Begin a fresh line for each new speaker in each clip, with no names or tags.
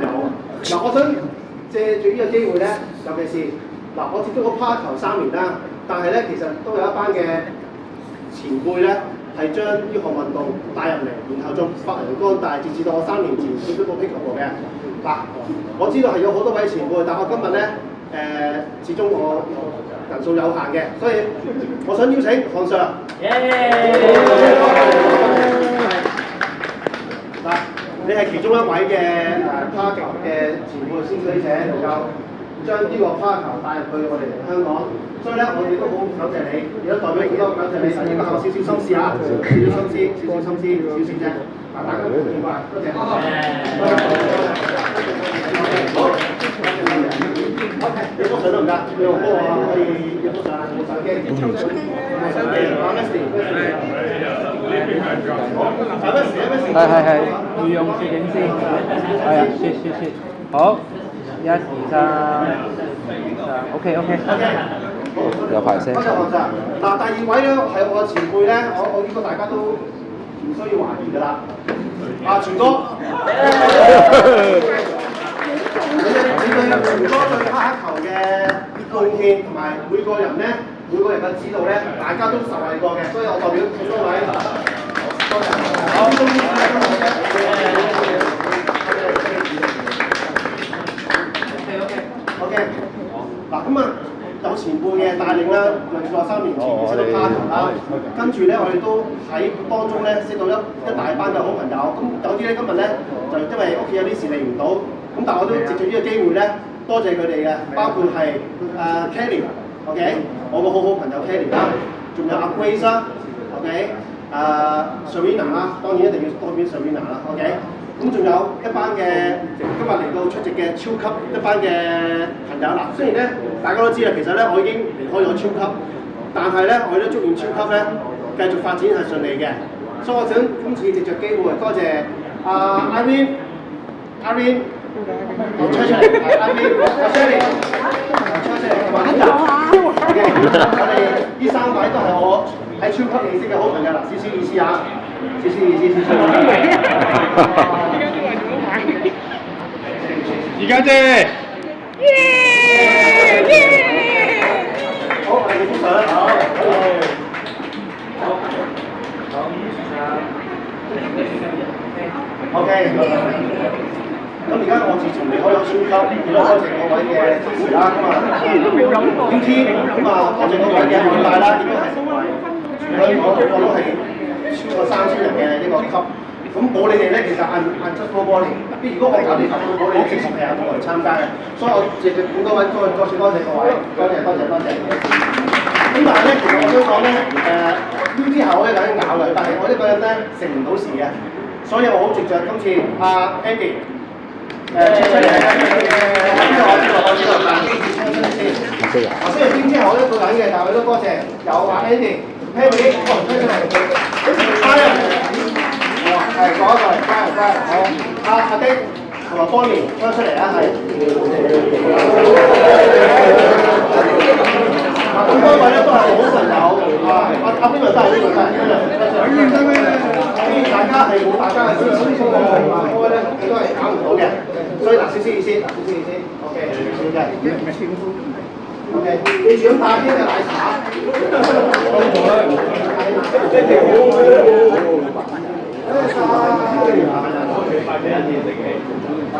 嗱，我想借住呢個機會咧，尤其是嗱，我接觸咗趴球3年啦，但係咧其實都有一班嘅前輩咧係將呢項運動帶入嚟，然後仲發揚光大，直至到我3年前接觸到 pickleball 嘅。嗱，我知道係有好多位前輩，但我今日咧始終我人數有限嘅，所以我想邀請韓 Sir。嗱，你係其中一位嘅趴球嘅前輩先驅者，能夠將呢個趴球帶入去我哋香港，所以咧我哋都好感謝你，亦都代表好多感謝你，亦都有少少心思啊，少少心思啫。大家都明白，多謝。好，你幅相得唔得？你用波啊，可以影幅相，冇手機。
係，要用攝影師。係啊，雪。好，1、2、3，OK。
有排聲。
多謝學長。嗱，第二位咧係我嘅前輩咧，我呢個大家都唔需要懷疑㗎啦。全哥。你對全哥對趴球嘅貢獻同埋每個人嘅指導咧，大家都受惠過嘅，所以我代表咁多位，多謝。OK。嗱咁啊，有前輩嘅帶領啦，例如話3年前識到趴球啦，跟住咧我哋都喺當中咧識到一大班嘅好朋友。咁有啲咧今日咧就因為屋企有啲事嚟唔到，咁但係我都藉住呢個機會咧，多謝佢哋嘅，包括係Kelly。OK， 我個好朋友 Kelly 啦，仲有阿 Grace 啦 ，OK， Serena 啦，當然一定要代表 Serena 啦 ，OK， 咁仲有一班嘅今日嚟到出席嘅超級一班嘅朋友啦。雖然咧大家都知啦，其實咧我已經離開咗超級，但係咧我都祝願超級咧繼續發展係順利嘅。所以我想今次藉着機會多謝Irene， 我吹出嚟 ，Irene， 我哋呢3位都係我喺超級認識嘅好朋友啦，少少意思啊，少少意思。
而家姐，
好，我哋影相。好。OK。咁而家我自從離開咗超級，亦都多謝各位嘅支持啦。咁UT， 咁多謝各位嘅愛戴啦，亦都係成為全香港個都係超過3000人嘅呢個級。咁冇你哋咧，其實I'm just nobody。如果我搞啲級，冇你哋支持，其實冇人參加嘅。所以我藉住咁多位再次多謝各位，多謝。咁但係咧，其實我想講咧，UT 係我一個人咬嘅，但係我一個人咧成唔到事嘅，所以我好藉著今次Andy。出嚟，我知道，但係先。我雖然邊之後我一個人嘅，但係我都多謝有Andy、Henry， 出嚟。係講一句，好。阿丁同埋 Bonnie 出嚟啦，係。咁多位咧都係好朋友，阿邊個都係呢個，大家係冇大家嘅支持，開咧你都係搞唔到嘅，所以嗱少少意思，OK， OK， 記住咁打邊嘅奶茶，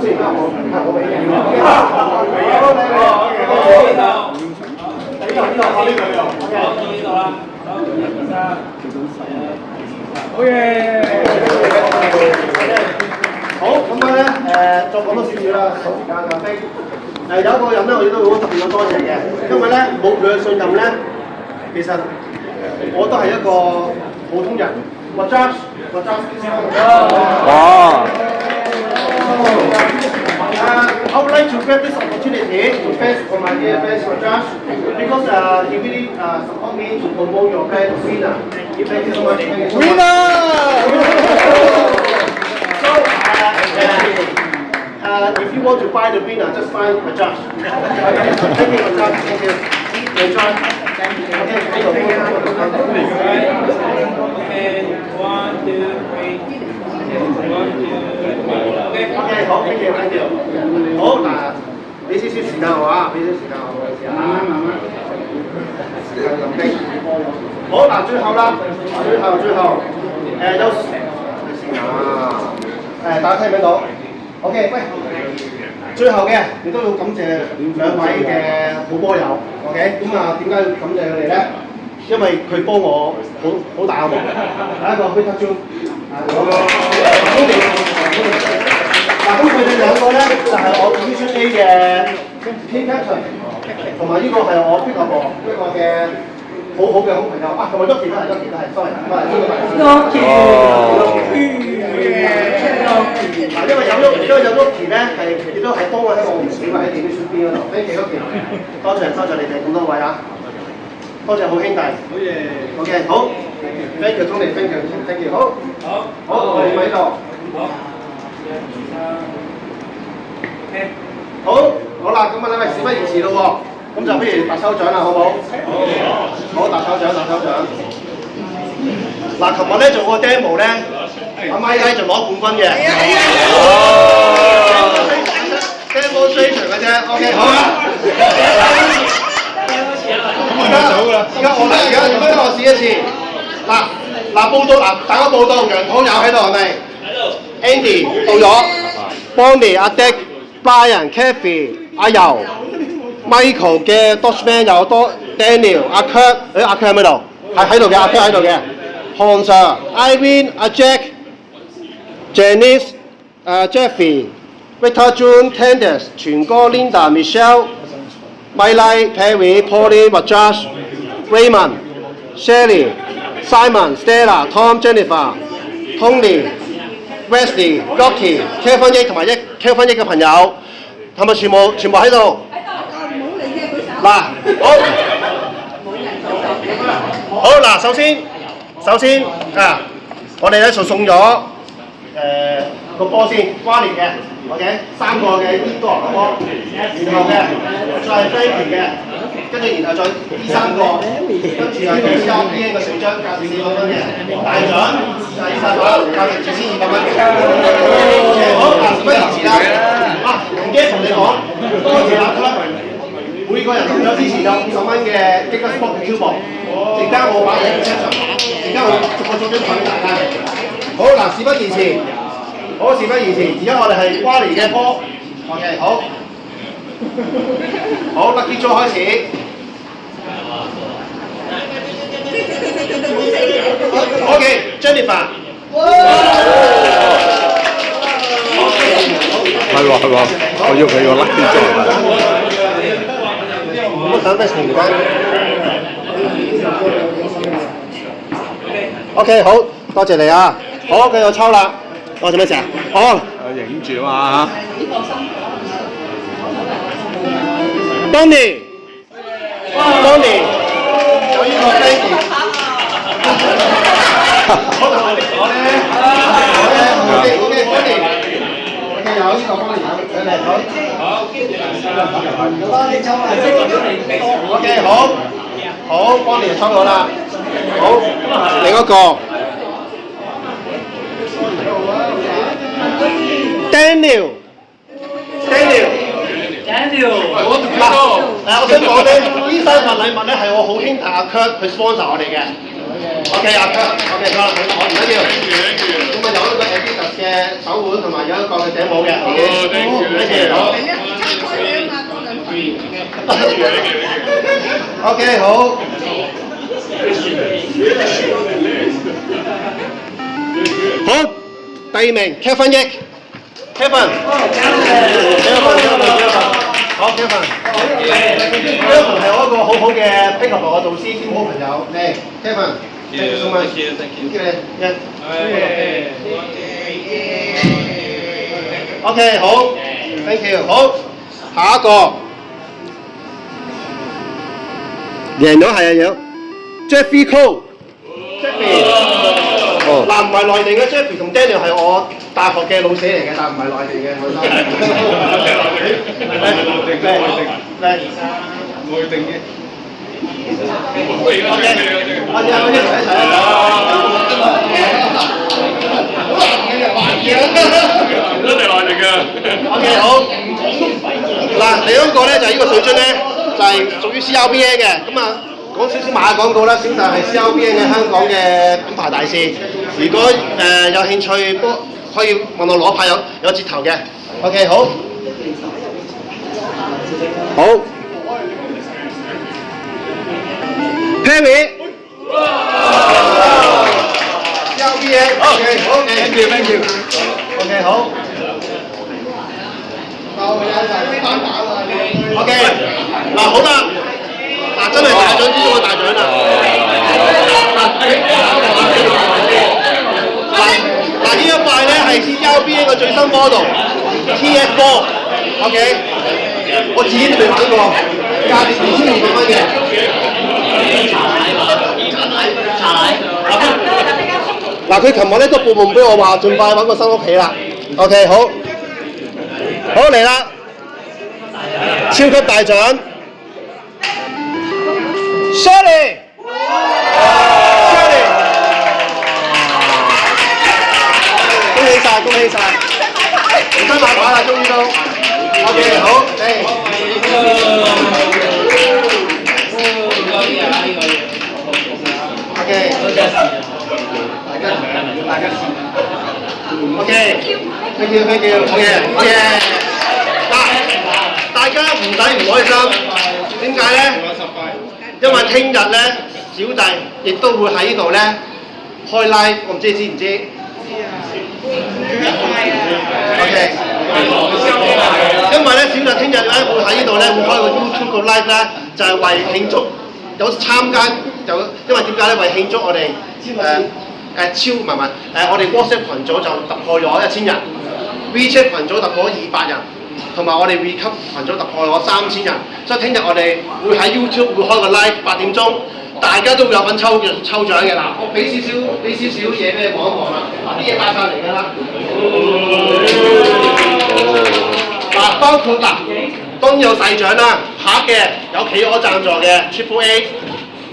雖然我俾人，
好嘢！
好，咁咧再講多少少啦，時間嘅飛。有一個人咧，我亦都好特別咁多謝嘅，因為咧冇佢嘅信任咧，其實我都係一個普通人。Josh， I would like to grab this opportunity to thank for my dear friend Josh because he really support me to promote your brand Winner. Thank you so much.
Winner!
So if you want to buy the Winner, just find Josh. Okay. Thank you, Josh. Thank you. Enjoy. Thank you. Okay. Okay. 1, 2, 3. 1, 2, 3. Okay. Okay. 好。thank you。好嗱，俾少少時間我啊，俾少少時間我試下。時間咁逼。好嗱，最後啦，最後有大家聽唔聽到 ？OK， 喂，最後嘅亦都要感謝兩位嘅好波友 ，OK， 咁啊點解要感謝佢哋咧？因為佢幫我好大個忙。第一個 Peter Jun， 嗱咁佢哋兩個咧就係我 Division A 嘅 team captain， 同埋呢個係我 pick up 一個嘅好嘅好朋友啊，同埋 Rocky 都係 sorry， 嗱，因為有 Rocky 咧係亦都係幫我喺我唔少喺 Division B 嗰度 ，thank you Rocky， 多謝你哋咁多位啊！多謝好兄弟，好嘢 ，OK， 好 ，thank you Tony，thank you， 好，你喺度，好啦，咁啊，喂，事不宜遲咯喎，咁就不如達抽獎啦，好唔好？好，達抽獎。嗱，琴日咧做個 demo 咧，阿咪雞就攞冠軍嘅，demonstration 嘅啫 ，OK， 好啊。而家我試一次。嗱，報道大家報道，楊湯友喺度係咪 ？Andy 到咗 ，Bonnie、阿 Dick、Brian、Kathy、阿柔、Michael 嘅 Dodgeman 又多 ，Daniel、阿 Kurt， 阿 Kurt 喺邊度？喺度嘅，阿 Kurt 喺度嘅。韓 Sir、Irene、阿 Jack、Janice、Jeffrey、Victor June、Candice、全哥、Linda、Michelle、Miley、Perry、Paulin、Rogers、Raymond、Shirley、Simon、Stella、Tom、Jennifer、Tony、Wesley、Rocky、Kevin 益同埋 Kevin 益嘅朋友，係咪全部喺度？嗱，好嗱，首先啊，我哋咧就送咗個波先，瓜連嘅 ，OK， 3個嘅呢個波，然後嘅再係 Frankie 嘅，跟住然後再呢3個，跟住係CRPN 嘅水樽，價值400蚊嘅，大獎就係呢3個，價值7200蚊嘅。好，嗱，事不宜遲啦，唔記得同你講，多謝阿 Club， 每個人入咗之前有50蚊嘅 Giga Sport 嘅 Q 磅，陣間我擺喺 reception， 陣間我做張台俾大家。好嗱，事不宜遲，而家我哋係瓜尼嘅波 ，OK， 好 ，Lucky Draw 開始。OK，Jennifer。
係喎，我要佢個 Lucky Draw。
咁等咩時間 ？OK， 好，多謝你啊。好，繼續抽啦。我做咩事啊？
影住啊嘛。
Donny，有呢個 Frankie。好，我咧 ，OK，Donny， 有呢個 Donny， 好。OK， 好 ，Bonnie 抽到啦。好，另一個 Daniel， 我想講咧，呢3份禮物咧係我好兄弟阿 Kurt 去 sponsor 我哋嘅。OK， 阿 Kurt，OK， 好啦，我唔緊要。咁啊有一個 Adidas 嘅手腕同埋有一個嘅頂帽嘅。好。OK， 好。好，第2名 Kevin 益 ，Kevin， 好 Kevin 係我一個好嘅 pick up 嘅導師兼好朋友，嚟 Kevin，thank you so much，thank you， OK， 好 ，thank you， 好，下一個贏咗係啊，Jeffrey Cole，Jeffrey。嗱，唔係內地嘅 Jeffrey 同 Daniel 係我大學嘅老死嚟嘅，但唔係內地嘅。內定嘅。OK， 我哋一齊啊！都係內地嘅。OK 好。嗱，另一個咧就係呢個水樽咧，就係屬於 CRBN 嘅。咁啊，講少少賣下廣告啦。小達係 CRBN 嘅香港嘅品牌大使。如果有興趣都可以問我攞牌，有折頭嘅。OK 好。好。Perry。CRBN。OK 好。Thank you。OK 好。OK， 嗱好啦，嗱真係大獎之中嘅大獎啦！嗱呢一塊咧係 CRBN 嘅最新 model TS4，OK， 我自己都未玩過，價值2200蚊嘅。嗱佢琴日咧都報夢俾我話，盡快揾個新屋企啦。OK 好，好嚟啦！超級大獎 ，Shirley， 恭喜晒，恭喜晒，重新買牌啦，終於都 ，OK 好，OK， OK，thank you，OK， 大家唔使唔開心，點解咧？因為聽日咧，小弟亦都會喺呢度咧開 live， 我唔知你知唔知？知啊。OK。因為咧，小弟聽日咧會喺呢度咧會開個 YouTube 個 live 咧，就係為慶祝有參加因為點解咧？為慶祝我哋我哋 WhatsApp 群組就突破咗1000人 ，WeChat 群組突破咗200人。同埋我哋 Recap 群組突破咗3000人，所以聽日我哋會喺 YouTube 會開個 live 8點鐘，大家都會有份抽獎嘅嗱，我俾少少嘢俾你望一望啦，嗱啲嘢帶晒嚟㗎啦，嗱包括當然有細獎啦，拍嘅有企鵝贊助嘅 Triple A，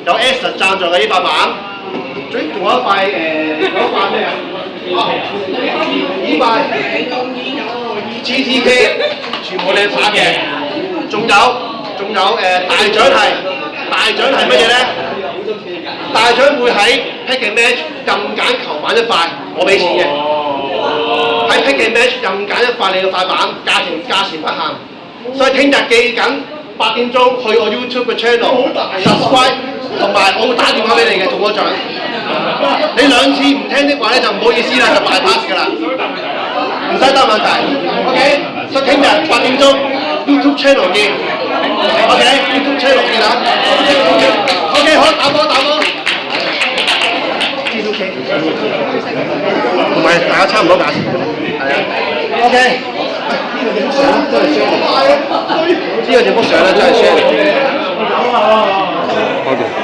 有 Aston 贊助嘅呢塊板，仲有一塊咩啊？呢塊。GTK 全部靚拍嘅，仲有大獎係乜嘢咧？大獎會喺 Pick and Match 任揀球板一塊，我俾錢嘅。喺 Pick and Match 任揀一塊你嘅塊板，價錢不限。所以聽日記緊8點鐘去我 YouTube 嘅 channel subscribe， 同埋我會打電話俾你嘅中咗獎。你2次唔聽的話咧就唔好意思啦，就 bypass 㗎啦。唔使答問題 ，OK， 所以聽日8點鐘 YouTube channel 見 ，OK， YouTube channel 見啦 ，OK， 好，打波，同埋大家差唔多價錢，係啊 ，OK， 呢個整幅相真係 share， 真係 share。